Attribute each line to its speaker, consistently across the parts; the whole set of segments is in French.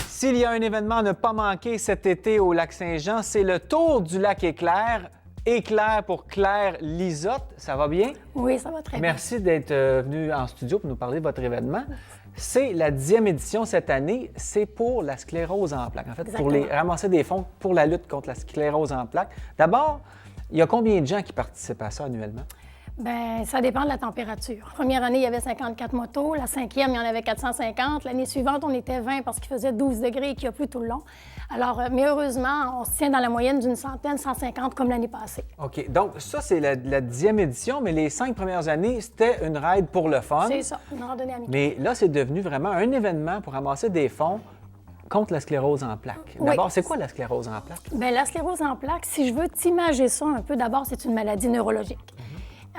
Speaker 1: S'il y a un événement à ne pas manquer cet été au Lac-Saint-Jean, c'est le Tour du lac Éclair. Éclair pour Claire Lisotte. Ça va bien?
Speaker 2: Oui, ça va très bien.
Speaker 1: Merci d'être venu en studio pour nous parler de votre événement. C'est la 10e édition cette année. C'est pour la sclérose en plaques. En fait, pour ramasser des fonds pour la lutte contre la sclérose en plaques. D'abord, il y a combien de gens qui participent à ça annuellement?
Speaker 2: Bien, ça dépend de la température. Première année, il y avait 54 motos. La 5e, il y en avait 450. L'année suivante, on était 20 parce qu'il faisait 12 degrés et qu'il n'y a plus tout le long. Alors, mais heureusement, on se tient dans la moyenne d'une centaine, 150 comme l'année passée.
Speaker 1: OK. Donc, ça, c'est la 10e édition, mais les 5 premières années, c'était une ride pour le fun.
Speaker 2: C'est ça, une randonnée amicale.
Speaker 1: Mais là, c'est devenu vraiment un événement pour ramasser des fonds contre la sclérose en plaques.
Speaker 2: Oui.
Speaker 1: D'abord, c'est quoi la sclérose en plaques?
Speaker 2: Bien, la sclérose en plaques, si je veux t'imager ça un peu, d'abord, c'est une maladie neurologique.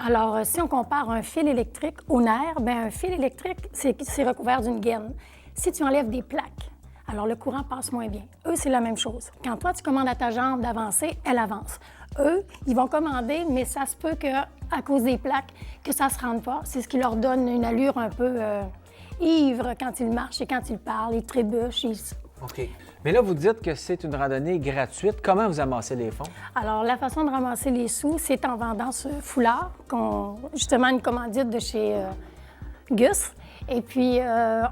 Speaker 2: Alors, si on compare un fil électrique au nerf, bien, un fil électrique, c'est recouvert d'une gaine. Si tu enlèves des plaques, alors le courant passe moins bien. Eux, c'est la même chose. Quand toi, tu commandes à ta jambe d'avancer, elle avance. Eux, ils vont commander, mais ça se peut qu'à cause des plaques, que ça ne se rende pas. C'est ce qui leur donne une allure un peu ivre quand ils marchent et quand ils parlent. Ils trébuchent.
Speaker 1: OK. Mais là, vous dites que c'est une randonnée gratuite. Comment vous amassez les fonds?
Speaker 2: Alors, la façon de ramasser les sous, c'est en vendant ce foulard, justement une commandite de chez Gus. Et puis,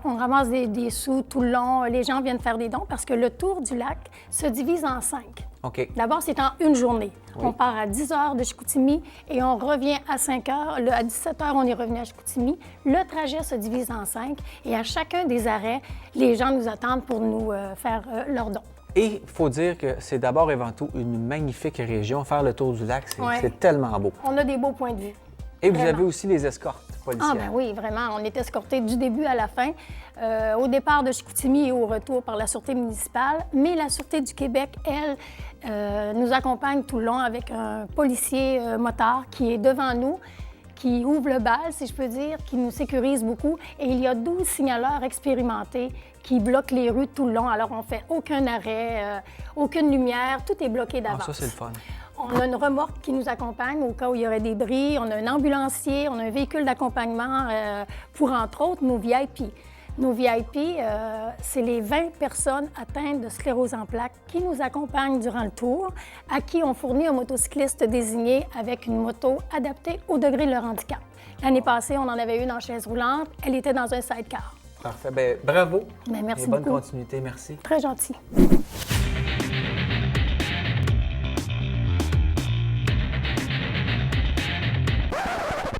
Speaker 2: on ramasse des sous tout le long. Les gens viennent faire des dons parce que le tour du lac se divise en 5.
Speaker 1: OK.
Speaker 2: D'abord, c'est en une journée.
Speaker 1: Oui.
Speaker 2: On part à 10 h de Chicoutimi et on revient à 5 h. À 17 h, on est revenu à Chicoutimi. Le trajet se divise en 5 et à chacun des arrêts, les gens nous attendent pour nous faire leurs dons.
Speaker 1: Et il faut dire que c'est d'abord et avant tout une magnifique région. Faire le tour du lac, c'est tellement beau.
Speaker 2: On a des beaux points de vue.
Speaker 1: Et vous avez aussi les escortes policières.
Speaker 2: Ah, ben oui, vraiment. On est escortés du début à la fin, au départ de Chicoutimi et au retour par la Sûreté municipale. Mais la Sûreté du Québec, elle, nous accompagne tout le long avec un policier motard qui est devant nous, qui ouvre le bal, si je peux dire, qui nous sécurise beaucoup. Et il y a 12 signaleurs expérimentés qui bloquent les rues tout le long. Alors, on fait aucun arrêt, aucune lumière, tout est bloqué d'avance.
Speaker 1: Ah, ça, c'est le fun.
Speaker 2: On a une remorque qui nous accompagne au cas où il y aurait des bris. On a un ambulancier, on a un véhicule d'accompagnement pour, entre autres, nos VIP. Nos VIP, c'est les 20 personnes atteintes de sclérose en plaques qui nous accompagnent durant le tour, à qui on fournit un motocycliste désigné avec une moto adaptée au degré de leur handicap. L'année passée, on en avait une en chaise roulante. Elle était dans un sidecar.
Speaker 1: Parfait. Bien, bravo.
Speaker 2: Bien, merci
Speaker 1: et bonne
Speaker 2: beaucoup.
Speaker 1: continuité. Merci.
Speaker 2: Très gentil.